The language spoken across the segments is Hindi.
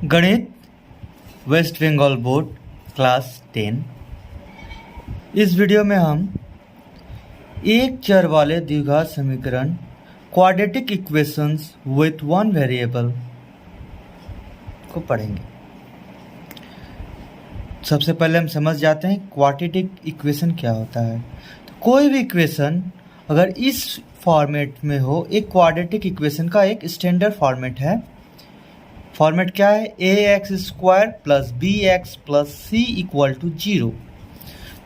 गणित वेस्ट बंगाल बोर्ड क्लास 10। इस वीडियो में हम एक चर वाले द्विघात समीकरण quadratic equations with one variable को पढ़ेंगे। सबसे पहले हम समझ जाते हैं क्वाड्रेटिक इक्वेशन क्या होता है। तो कोई भी इक्वेशन अगर इस फॉर्मेट में हो, एक क्वाड्रेटिक इक्वेशन का एक स्टैंडर्ड फॉर्मेट है। फॉर्मेट क्या है? ax² plus bx plus c equal to 0।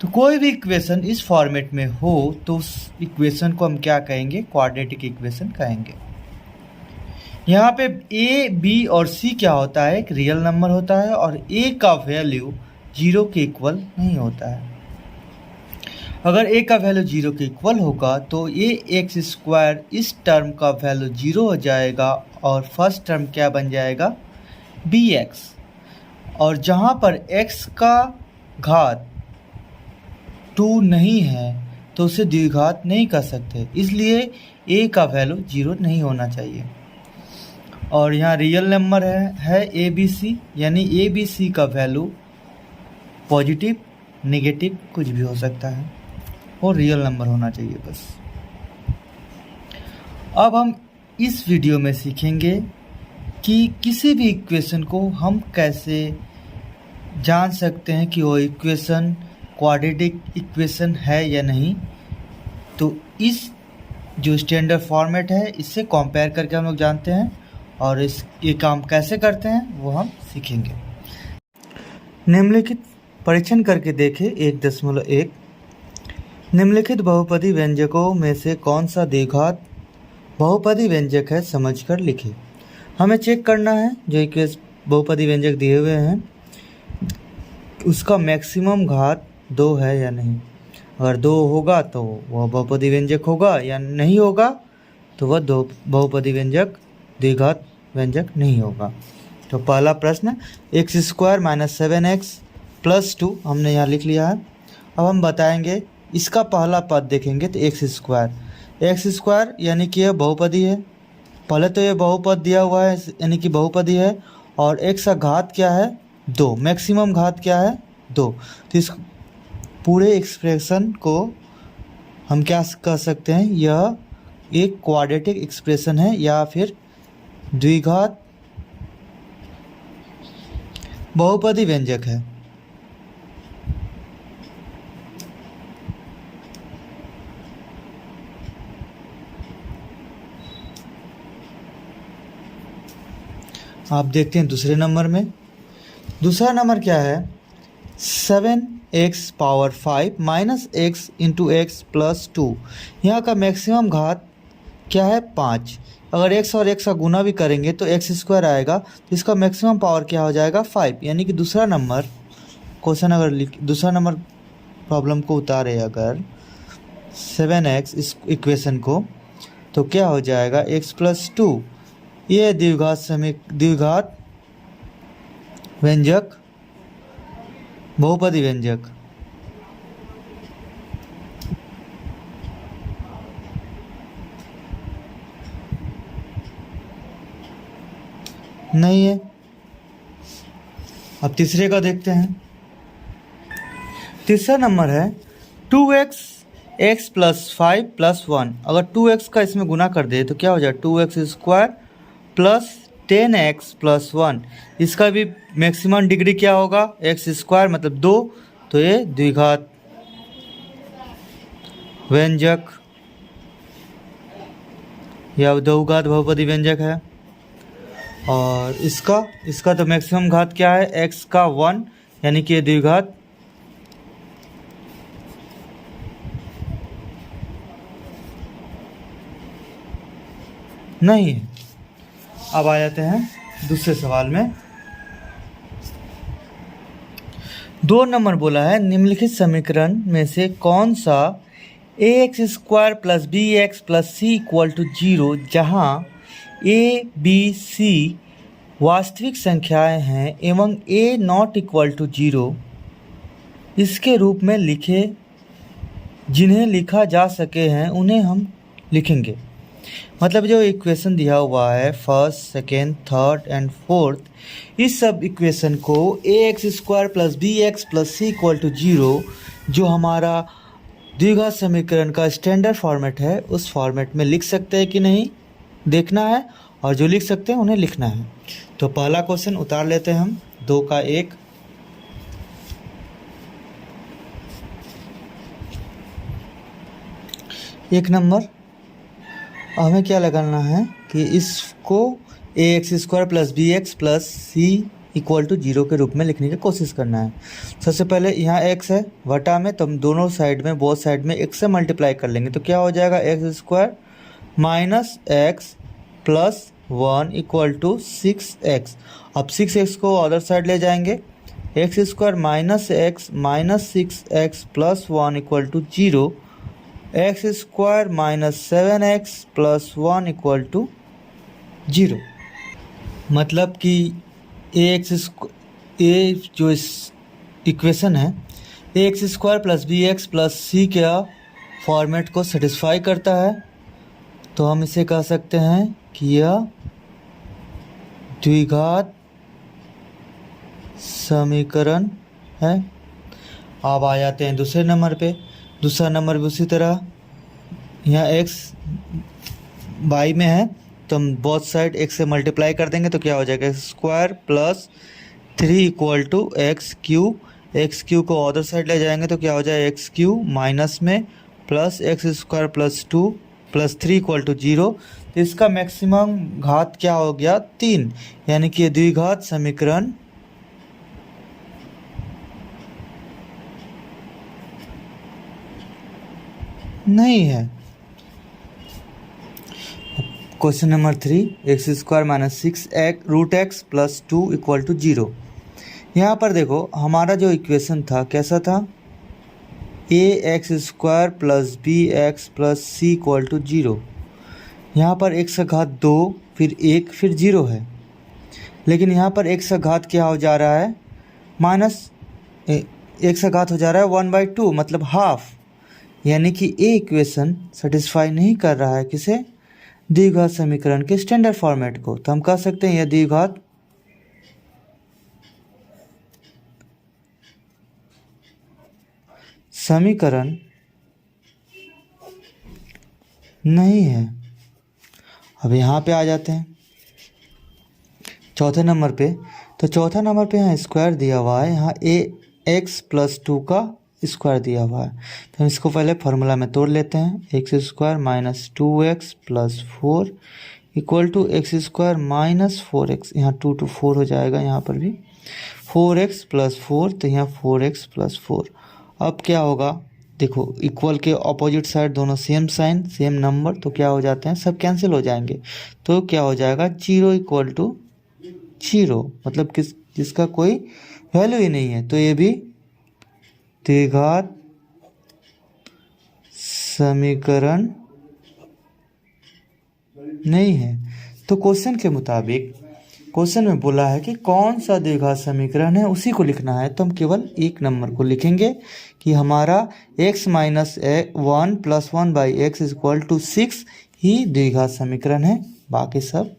तो कोई भी इक्वेशन इस फॉर्मेट में हो तो उस इक्वेशन को हम क्या कहेंगे? क्वाड्रेटिक इक्वेशन कहेंगे। यहाँ पे a, b और c क्या होता है? एक रियल नंबर होता है और a का वैल्यू 0 के इक्वल नहीं होता है। अगर a का वैल्यू 0 के इक्वल होगा तो ax² इस टर्म का वैल्यू 0 हो जाएगा और फर्स्ट टर्म क्या बन जाएगा? bx। और जहाँ पर x का घात 2 नहीं है तो उसे द्विघात नहीं कर सकते, इसलिए a का वैल्यू 0 नहीं होना चाहिए। और यहाँ रियल नंबर है a b c, यानी a b c का वैल्यू पॉजिटिव नेगेटिव कुछ भी हो सकता है और रियल नंबर होना चाहिए बस। अब हम इस वीडियो में सीखेंगे कि किसी भी इक्वेशन को हम कैसे जान सकते हैं कि वो इक्वेशन क्वाड्रेटिक इक्वेशन है या नहीं। तो इस जो स्टैंडर्ड फॉर्मेट है इससे कंपेयर करके हम लोग जानते हैं और ये काम कैसे करते हैं वो हम सीखेंगे। निम्नलिखित परीक्षण करके देखें 1.1। निम्नलिखित बहुपदी व्यंजकों में से कौन सा द्विघात बहुपदी व्यंजक है, समझकर लिखें। हमें चेक करना है जो एक बहुपदी व्यंजक दिए हुए हैं उसका मैक्सिमम घात 2 है या नहीं। अगर 2 होगा तो वह बहुपदी व्यंजक होगा, या नहीं होगा तो वह बहुपदी व्यंजक द्विघात व्यंजक नहीं होगा। तो पहला प्रश्न x² माइनस 7x प्लस 2 हमने यहाँ लिख लिया है। अब हम बताएंगे इसका पहला पद देखेंगे तो x² यानी कि यह बहुपदी है। पहले तो ये बहुपद दिया हुआ है यानी कि बहुपदी है और x का घात क्या है? 2। मैक्सिमम घात क्या है? 2। तो इस पूरे एक्सप्रेशन को हम क्या कह सकते हैं? यह एक क्वाड्रेटिक एक्सप्रेशन है या फिर द्विघात बहुपदी व्यंजक है। आप देखते हैं दूसरे नंबर में। दूसरा नंबर क्या है? 7x power 5 minus x into X plus 2। यहाँ का मैक्सिमम घात क्या है? 5। अगर x और x का गुना भी करेंगे तो x² आएगा, तो इसका मैक्सिमम पावर क्या हो जाएगा? 5। यानी कि दूसरा नंबर क्वेश्चन अगर दूसरा नंबर प्रॉब्लम को उतारे अगर 7x इस इक्वेशन को, तो क्या हो जाएगा? x plus 2। ये द्विघात व्यंजक बहुपदी व्यंजक नहीं है। अब तीसरे का देखते हैं। तीसरा नंबर है 2x x प्लस 5 प्लस 1। अगर 2x का इसमें गुना कर दे तो क्या हो जाए? 2x² plus 10x plus 1। इसका भी मैक्सिमम डिग्री क्या होगा? x² मतलब 2। तो ये द्विघात व्यंजक या बहुघात बहुपदी व्यंजक है। और इसका तो मैक्सिमम घात क्या है? x का 1, यानी कि ये द्विघात नहीं है। अब आ जाते हैं दूसरे सवाल में। 2 नंबर बोला है निम्नलिखित समीकरण में से कौन सा ax² plus bx plus c equal to 0 जहाँ a b c वास्तविक संख्याएं हैं एवं a नॉट इक्वल टू 0 इसके रूप में लिखे, जिन्हें लिखा जा सके हैं उन्हें हम लिखेंगे। मतलब जो इक्वेशन दिया हुआ है first, second, third and fourth, इस सब इक्वेशन को A X square plus B X plus C equal to zero, जो हमारा द्विघात समीकरण का स्टैंडर्ड फॉर्मेट है, उस फॉर्मेट में लिख सकते हैं कि नहीं देखना है, और जो लिख सकते हैं उन्हें लिखना है। तो पहला क्वेश्चन उतार लेते हैं हम, 2 का 1। एक नंबर हमें क्या लगाना है कि इसको A X square plus B X plus C equal to zero के रूप में लिखने की कोशिश करना है। सबसे पहले यहाँ एक्स है वटा में, तो हम दोनों साइड में, बोथ साइड में एक्स से मल्टीप्लाई कर लेंगे, तो क्या हो जाएगा X square minus X plus 1 equal to 6x। अब 6x को अदर साइड ले जाएंगे, X square minus X minus 6x plus 1 equal to zero, X square minus 7x plus 1 equal to zero. मतलब कि ए जो इस इक्वेशन है A X square plus B X plus C के फॉर्मेट को सेटिस्फाई करता है। तो हम इसे कह सकते हैं कि यह द्विघात समीकरण है। अब आ जाते हैं दूसरे नंबर पे। दूसरा नंबर भी उसी तरह, यहाँ x y में है, तो हम बोथ साइड x से मल्टीप्लाई कर देंगे, तो क्या हो जाएगा X square plus 3 equal to X Q को अदर साइड ले जाएंगे, तो क्या हो जाएगा एक्स क्यू माइनस में plus X square plus 2 plus 3 equal to zero. तो इसका मैक्सिमम घात क्या हो गया 3, यानी कि द्विघात समीकरण नहीं है। Question number 3, X square minus 6 root X plus 2 equal to zero. यहाँ पर देखो हमारा जो इक्वेशन था कैसा था, A X square plus B X plus C equal to zero. यहाँ पर एक्स का घात 2 फिर 1 फिर 0 है, लेकिन यहाँ पर एक्स का घात क्या हो जा रहा है माइनस, एक्स का घात हो जा रहा है 1/2 मतलब हाफ, यानी कि ए इक्वेशन सेटिस्फाई नहीं कर रहा है किसे, द्विघात समीकरण के स्टैंडर्ड फॉर्मेट को। तो हम कह सकते हैं यह द्विघात समीकरण नहीं है। अब यहाँ पे आ जाते हैं चौथे नंबर पे। तो चौथा नंबर पे यहाँ स्क्वायर दिया हुआ है, यहाँ ए एक्स प्लस 2 का स्क्वायर दिया हुआ है, तो हम इसको पहले फार्मूला में तोड़ लेते हैं। X square minus 2x plus 4 equal to X square minus 4x, यहाँ 2 to 4 हो जाएगा, यहाँ पर भी 4x प्लस 4, तो यहाँ 4x प्लस 4। अब क्या होगा देखो, इक्वल के ऑपोजिट साइड दोनों सेम साइन सेम नंबर, तो क्या हो जाते हैं सब कैंसिल हो जाएंगे, तो क्या हो जाएगा 0 इक्वल टू 0, मतलब जिसका कोई वैल्यू ही नहीं है। तो ये भी द्विघात समीकरण नहीं है। तो क्वेश्चन के मुताबिक क्वेश्चन में बोला है कि कौन सा द्विघात समीकरण है, उसी को लिखना है। तो हम केवल एक नंबर को लिखेंगे कि हमारा x minus 1 plus 1 by X equal to 6 ही द्विघात समीकरण है, बाकी सब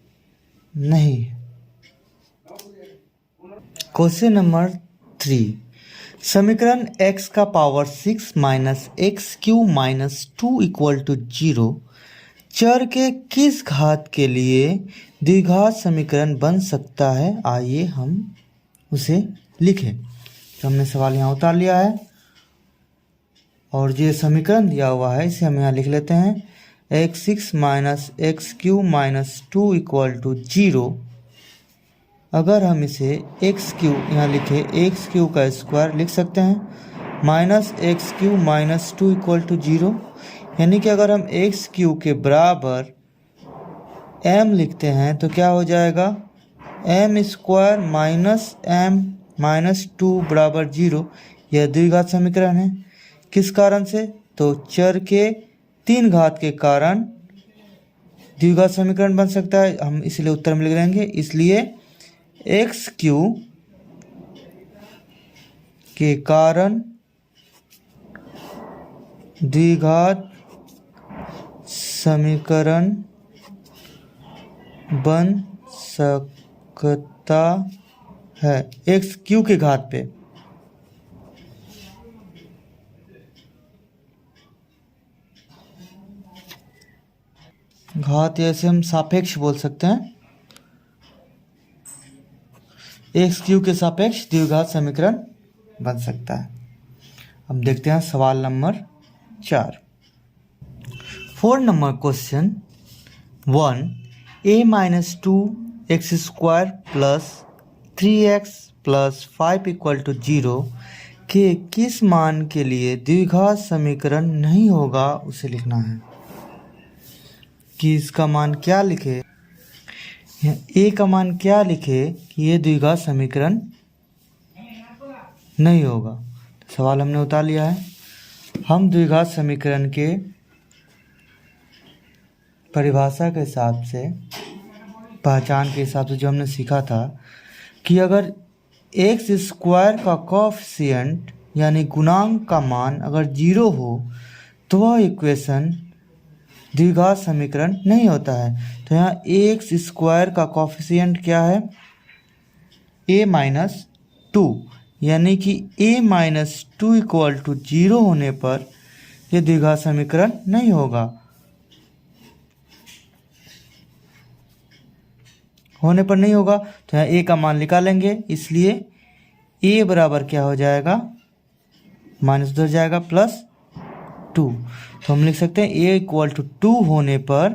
नहीं है। क्वेश्चन नंबर 3, समीकरण x का power 6 minus X Q minus 2 equal to 0 चर के किस घात के लिए द्विघात समीकरण बन सकता है, आइए हम उसे लिखें। तो हमने सवाल यहाँ उतार लिया है और जो समीकरण दिया हुआ है इसे हम यहाँ लिख लेते हैं। x6 minus X Q minus 2 equal to 0। अगर हम इसे एक्स क्यू यहाँ लिखे, एक्स क्यू का स्क्वायर लिख सकते हैं, minus X Q minus 2 equal to 0, यानी कि अगर हम एक्स क्यू के बराबर m लिखते हैं तो क्या हो जाएगा m square minus m minus 2 बराबर 0। यह द्विघात समीकरण है। किस कारण से, तो चर के 3 घात के कारण द्विघात समीकरण बन सकता है, हम इसलिए उत्तर में लिख देंगे। इसलिए एक्स क्यू के कारण द्विघात समीकरण बन सकता है एक्स क्यू के घात पे। घात ऐसे हम सापेक्ष बोल सकते हैं। एक्स क्यू के सापेक्ष द्विघात समीकरण बन सकता है। अब देखते हैं सवाल number 4। 4 number question 1 a minus 2x² plus 3x plus 5 equal to 0 के किस मान के लिए द्विघात समीकरण नहीं होगा उसे लिखना है। कि इसका मान क्या लिखे, ए का मान क्या लिखे कि ये द्विघात समीकरण नहीं होगा। तो सवाल हमने उतार लिया है। हम द्विघात समीकरण के परिभाषा के हिसाब से, पहचान के हिसाब से जो हमने सीखा था कि अगर x² का कोएफिशिएंट यानी गुणांक का मान अगर 0 हो तो वह इक्वेशन द्विघात समीकरण नहीं होता है। तो यहाँ x² का कोएफिशिएंट क्या है, a माइनस 2, यानी कि a माइनस 2 इक्वल टू 0 होने पर यह द्विघात समीकरण नहीं होगा। होने पर नहीं होगा तो यहाँ a का मान निकालेंगे, इसलिए a बराबर क्या हो जाएगा, माइनस उधर जाएगा प्लस 2। तो हम लिख सकते हैं a इक्वल टू 2 होने पर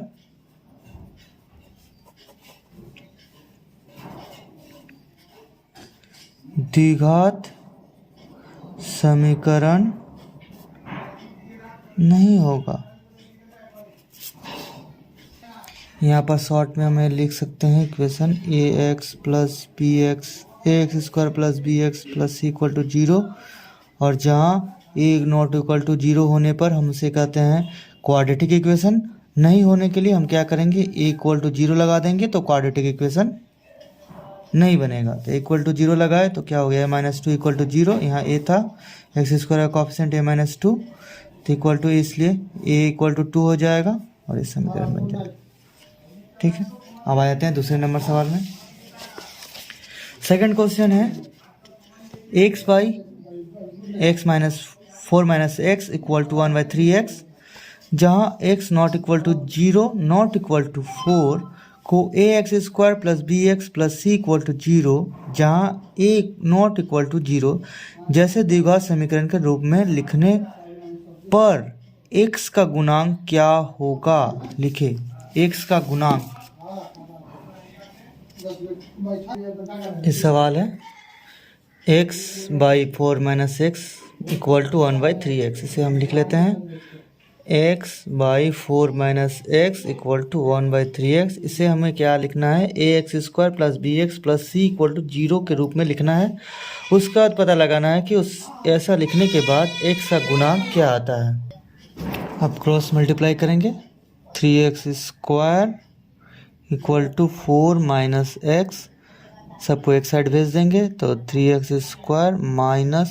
द्विघात समीकरण नहीं होगा। यहाँ पर शॉर्ट में हमें लिख सकते हैं equation ax plus bx ax² plus bx plus c equal to 0, और जहाँ a नॉट इक्वल टू 0 होने पर हम उसे कहते हैं क्वाड्रेटिक इक्वेशन। नहीं होने के लिए हम क्या करेंगे, a इक्वल टू 0 लगा देंगे तो क्वाड्रेटिक इक्वेशन नहीं बनेगा। तो इक्वल टू 0 लगाए तो क्या हो गया, माइनस 2 इक्वल टू 0, यहाँ a था, x² का कोएफिशिएंट a माइनस 2 तो इक्वल टू, इसलिए a इक्वल टू 2 हो जाएगा और इस समीकरण बन जाएगा। ठीक है, अब आ जाते हैं दूसरे नंबर सवाल में। सेकंड क्वेश्चन है x by x minus 4 minus x equal to 1 by 3x, जहाँ x not equal to 0 not equal to 4 को ax² plus bx plus c equal to 0, जहाँ a नॉट इक्वल टू 0 जैसे द्विघात समीकरण के रूप में लिखने पर x का गुणांक क्या होगा, लिखे x का गुणांक। इस सवाल है x by 4 minus X equal to 1 by 3x, इसे हम लिख लेते हैं x by 4 minus X equal to 1 by 3x। इसे हमें क्या लिखना है, ax² plus bx plus c equal to 0 के रूप में लिखना है। उसका बाद पता लगाना है कि उस ऐसा लिखने के बाद x का गुणांक क्या आता है। अब क्रॉस मल्टीप्लाई करेंगे, 3x² equal to 4 minus x, सबको एक साइड भेज देंगे तो 3x² माइनस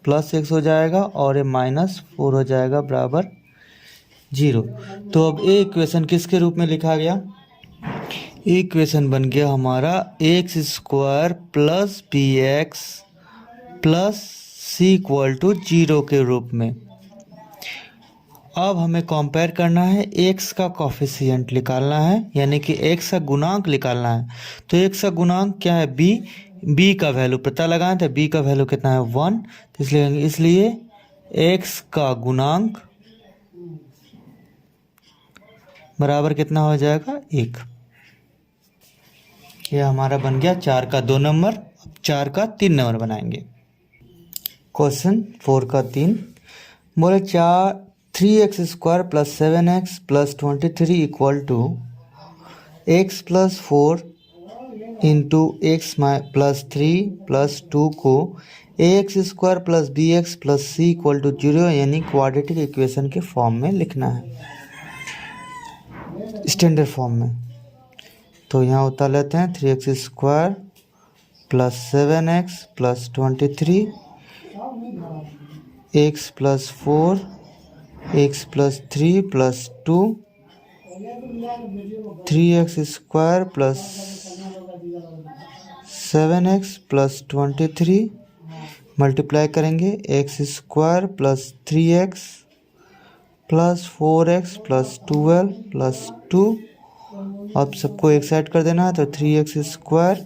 प्लस x हो जाएगा और ये माइनस 4 हो जाएगा बराबर 0। तो अब ये इक्वेशन किसके रूप में लिखा गया, इक्वेशन बन गया हमारा x² plus bx plus c equal to 0 के रूप में। अब हमें कंपेयर करना है, x का कोएफिशिएंट निकालना है, यानी कि x का गुणांक निकालना है। तो x का गुणांक क्या है, b का वैल्यू पता लगाएं तो b का वैल्यू कितना है 1, तो इसलिए x का गुणांक बराबर कितना हो जाएगा 1। यह हमारा बन गया 4 का 2 नंबर। अब 4 का 3 नंबर बनाएंगे। क्वेश्चन 4 का 3 बोले 3x² plus 7x plus 23 equal to x plus 4 into x plus 3 plus 2 को ax² plus bx plus c equal to 0 यानी क्वाड्रेटिक इक्वेशन के फॉर्म में लिखना है, स्टैंडर्ड फॉर्म में। तो यहाँ उतार लेते हैं 3x² plus 7x plus 23 x plus 4 x plus 3 plus 2 3x² plus 7x plus 23 multiply करेंगे x² plus 3x plus 4x plus 12 plus 2। अब सबको एक साइड कर देना है तो 3x²,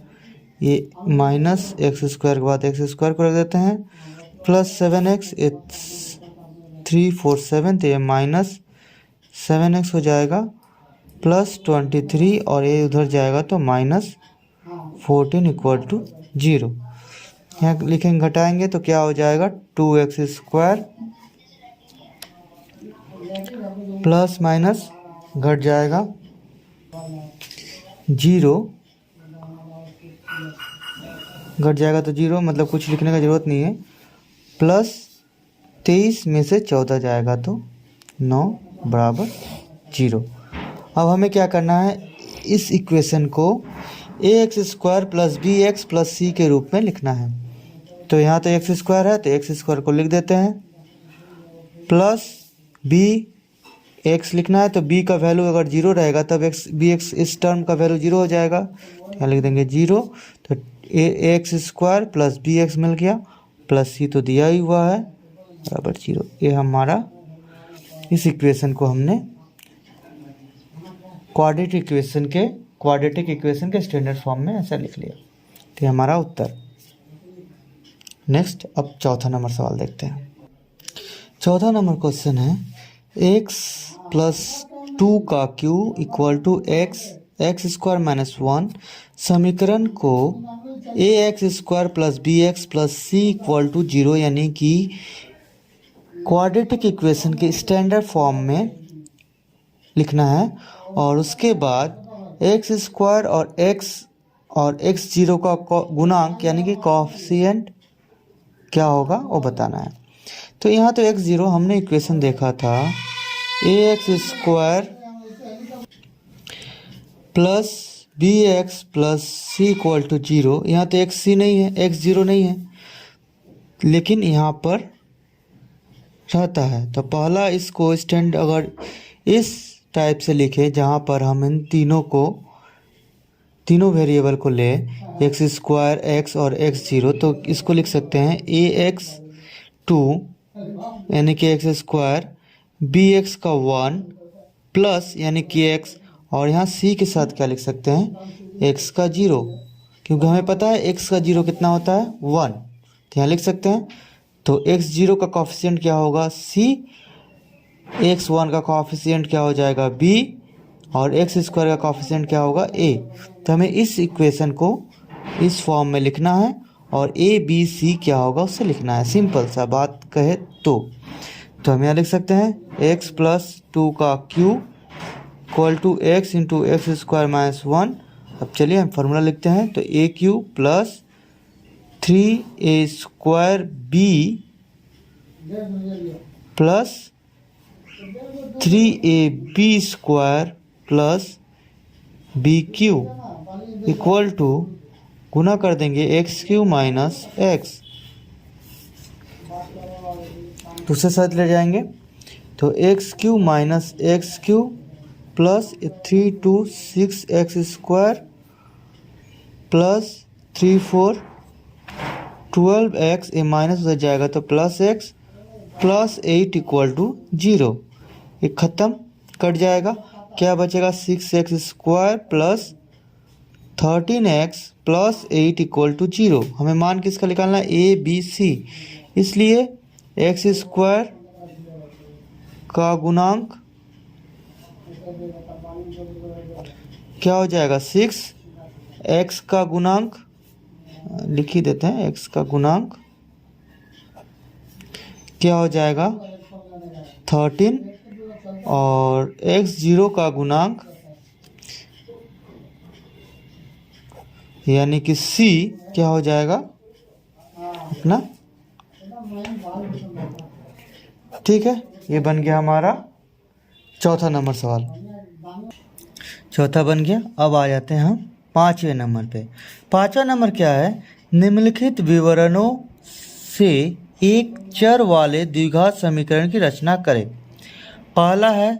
ये माइनस x² के बाद x² को रख देते हैं, प्लस 7x, 3 4 7, तो ये माइनस 7x हो जाएगा, प्लस 23 और ये उधर जाएगा तो माइनस 14 इक्वल टू 0। यहाँ लिखेंगे, घटाएंगे तो क्या हो जाएगा 2x² प्लस माइनस घट जाएगा 0, घट जाएगा तो 0, मतलब कुछ लिखने का ज़रूरत नहीं है, प्लस 23 में से 14 जाएगा तो 9 बराबर 0। अब हमें क्या करना है, इस इक्वेशन को ax² plus bx plus c के रूप में लिखना है। तो यहाँ तो x² है तो x² को लिख देते हैं, प्लस bx लिखना है तो b का वैल्यू अगर 0 रहेगा तब bx इस टर्म का वैल्यू 0 हो जाएगा, यहाँ लिख देंगे 0। तो ax² प्लस bx मिल गया, प्लस c तो दिया ही हुआ है बराबर 0। ये हमारा, इस इक्वेशन को हमने क्वाड्रेटिक इक्वेशन के स्टैंडर्ड फॉर्म में ऐसा लिख लिया। तो ये हमारा उत्तर। नेक्स्ट, अब चौथा नंबर सवाल देखते हैं। चौथा नंबर क्वेश्चन है x प्लस 2 का Q equal to x² minus 1 समीकरण को ax² plus bx plus c equal to 0 यानी कि क्वाड्रेटिक इक्वेशन के स्टैंडर्ड फॉर्म में लिखना है, और उसके बाद x² और x0 का गुणांक यानी कि कोएफिशिएंट क्या होगा वो बताना है। तो यहाँ तो x0 हमने इक्वेशन देखा था, ax² plus bx plus c equal to 0। यहाँ तो x0 नहीं है, लेकिन यहाँ पर रहता है। तो पहला इसको स्टैंड अगर इस टाइप से लिखे जहाँ पर हम इन तीनों वेरिएबल को ले x² x और x0, तो इसको लिख सकते हैं ax2 यानी कि x², bx का 1 प्लस यानी कि x, और यहाँ c के साथ क्या लिख सकते हैं x का 0, क्योंकि हमें पता है x का 0 कितना होता है 1, तो यहाँ लिख सकते हैं। तो x0 का कोएफिशिएंट क्या होगा c, x1 का कोएफिशिएंट क्या हो जाएगा b, और x² का कोएफिशिएंट क्या होगा a। तो हमें इस इक्वेशन को इस फॉर्म में लिखना है और a b c क्या होगा उससे लिखना है, सिंपल सा बात कहे तो हम यहाँ लिख सकते हैं x प्लस 2 का Q equal to x into x² minus 1। अब चलिए हम फार्मूला लिखते हैं, तो a Q plus 3a² b plus 3ab² plus bq equal to गुना कर देंगे x³ माइनस x, दूसरे साइड ले जाएंगे तो x³ minus x³ plus 3 2 6x² plus 3 4 12x, A minus हो जाएगा तो plus x plus 8 equal to 0। ये ख़त्म कट जाएगा, क्या बचेगा 6x² plus 13x plus 8 equal to 0। हमें मान किसका निकालना है a b c, इसलिए x² का गुणांक क्या हो जाएगा 6, x का गुणांक लिख ही देते हैं, x का गुणांक क्या हो जाएगा 13, और x0 का गुणांक यानी कि c क्या हो जाएगा अपना, ठीक है। ये बन गया हमारा चौथा नंबर सवाल, चौथा बन गया। अब आ जाते हैं हम पाँचवें नंबर पे। पाँचवा नंबर क्या है, निम्नलिखित विवरणों से एक चर वाले द्विघात समीकरण की रचना करें। पहला है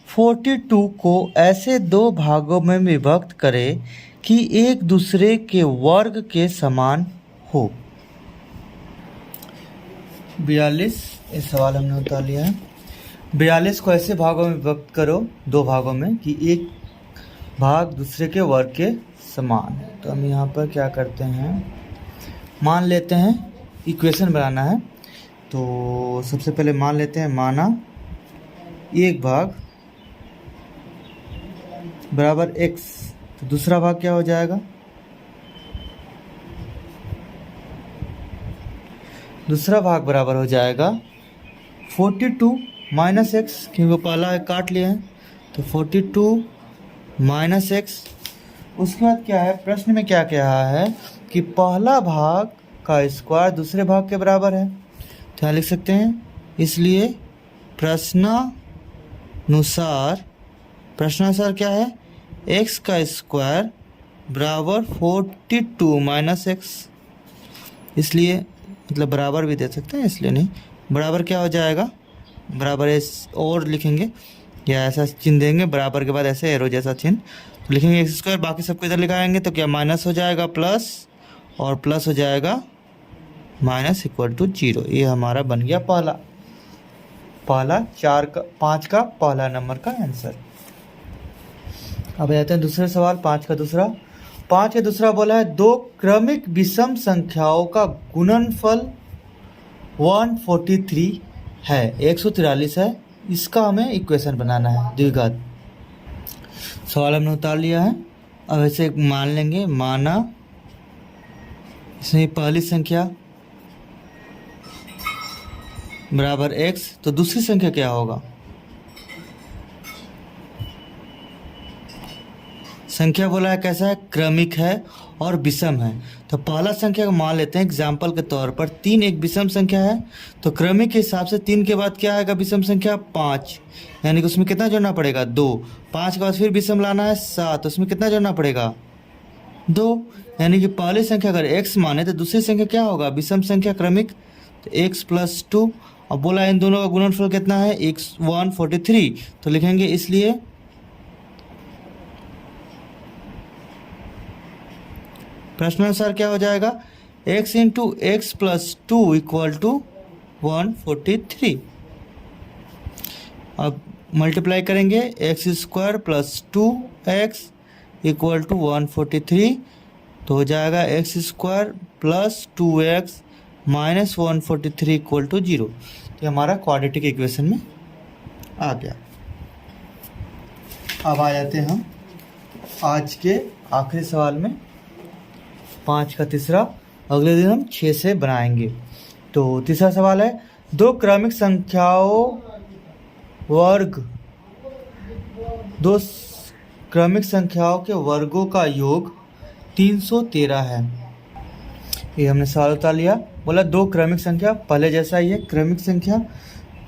42 को ऐसे दो भागों में विभक्त करें कि एक दूसरे के वर्ग के समान हो। 42 ये सवाल हमने उतार लिया है। 42 को ऐसे भागों में विभक्त करो, दो भागों में, कि एक भाग दूसरे के वर्ग के समान है। तो हम यहाँ पर क्या करते हैं, मान लेते हैं इक्वेशन बनाना है। तो सबसे पहले मान लेते हैं, माना एक भाग बराबर x, तो दूसरा भाग क्या हो जाएगा, दूसरा भाग बराबर हो जाएगा 42 माइनस एक्स, क्योंकि पहला काट लिया है। तो 42 माइनस एक्स। उसके बाद क्या है, प्रश्न में क्या कहा है कि पहला भाग का स्क्वायर दूसरे भाग के बराबर है। तो यहाँ लिख सकते हैं, इसलिए प्रश्नानुसार क्या है, x का स्क्वायर बराबर 42 माइनस एक्स। इसलिए मतलब बराबर भी दे सकते हैं, इसलिए नहीं, बराबर क्या हो जाएगा, बराबर और लिखेंगे या ऐसा चिन्ह देंगे, बराबर के बाद ऐसे एरो जैसा चिन्ह तो लिखेंगे एक्स स्क्वायर, बाकी सबको इधर लिखाएंगे तो क्या माइनस हो जाएगा प्लस, और प्लस हो जाएगा माइनस इक्वल टू 0। ये हमारा बन गया पहला 5 का पहला नंबर का आंसर। अब आते हैं दूसरे सवाल, 5 का दूसरा बोला है, दो क्रमिक विषम संख्याओं का गुणनफल 143 है, 143 है, इसका हमें इक्वेशन बनाना है, द्विघात। सवाल हमने उतार लिया है। अब ऐसे मान लेंगे, माना इसमें पहली संख्या बराबर x, तो दूसरी संख्या क्या होगा, संख्या बोला है कैसा है, क्रमिक है और विषम है। तो पहला संख्या को मान लेते हैं एग्जाम्पल के तौर पर, 3 एक विषम संख्या है, तो क्रमिक के हिसाब से 3 के बाद क्या आएगा विषम संख्या 5, यानी कि उसमें कितना जोड़ना पड़ेगा 2, 5 के बाद फिर विषम लाना है 7, उसमें कितना जोड़ना पड़ेगा 2, यानी कि पहली संख्या अगर x माने तो दूसरी संख्या क्या होगा, विषम संख्या क्रमिक, तो x प्लस 2। अब बोला इन दोनों का गुणनफल कितना है, 143, तो लिखेंगे इसलिए प्रश्नानुसार क्या हो जाएगा, x into X plus 2 equal to 143। अब मल्टीप्लाई करेंगे, X square plus 2x equal to 143, तो हो जाएगा X square plus 2x minus 143 equal to 0। तो हमारा क्वाड्रेटिक इक्वेशन में आ गया। अब आ जाते हैं हम आज के आखिरी सवाल में, 5 का तीसरा। अगले दिन हम 6 से बनाएंगे। तो तीसरा सवाल है, दो क्रमिक संख्याओं के वर्गों का योग 313 है। ये हमने सवाल उतार लिया। बोला दो क्रमिक संख्या, पहले जैसा ही है क्रमिक संख्या,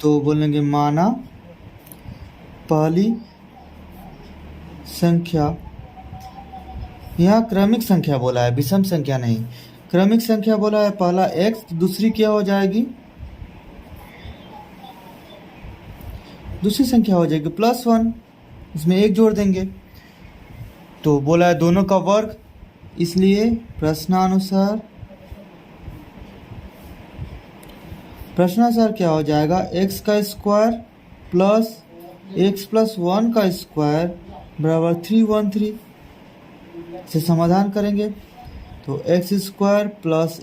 तो बोलेंगे माना पहली संख्या, यहाँ क्रमिक संख्या बोला है, विषम संख्या नहीं, क्रमिक संख्या बोला है पहला x, तो दूसरी क्या हो जाएगी, दूसरी संख्या हो जाएगी +1, इसमें 1 जोड़ देंगे। तो बोला है दोनों का वर्ग, इसलिए प्रश्नानुसार क्या हो जाएगा, x का स्क्वायर प्लस x प्लस 1 का स्क्वायर बराबर 313। इसे समाधान करेंगे तो x square plus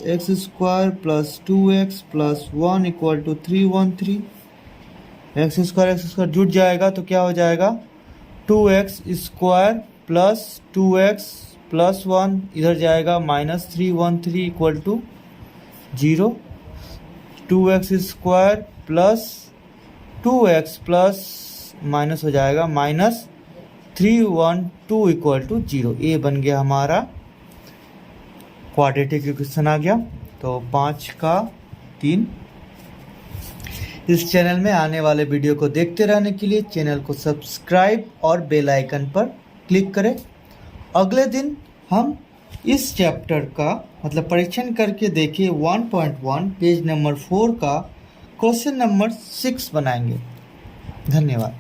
2x plus 1 equal to 313। X square जुट जाएगा तो क्या हो जाएगा, 2x square plus 2x plus 1 इधर जाएगा minus 313 equal to 0। 2x square plus 2x plus minus हो जाएगा माइनस 312 इक्वल टू 0। ये बन गया हमारा क्वाड्रेटिक इक्वेशन आ गया। तो 5 का 3। इस चैनल में आने वाले वीडियो को देखते रहने के लिए चैनल को सब्सक्राइब और बेल आइकन पर क्लिक करें। अगले दिन हम इस चैप्टर का मतलब परीक्षण करके देखिए 1.1 पेज नंबर 4 का क्वेश्चन नंबर 6 बनाएंगे। धन्यवाद।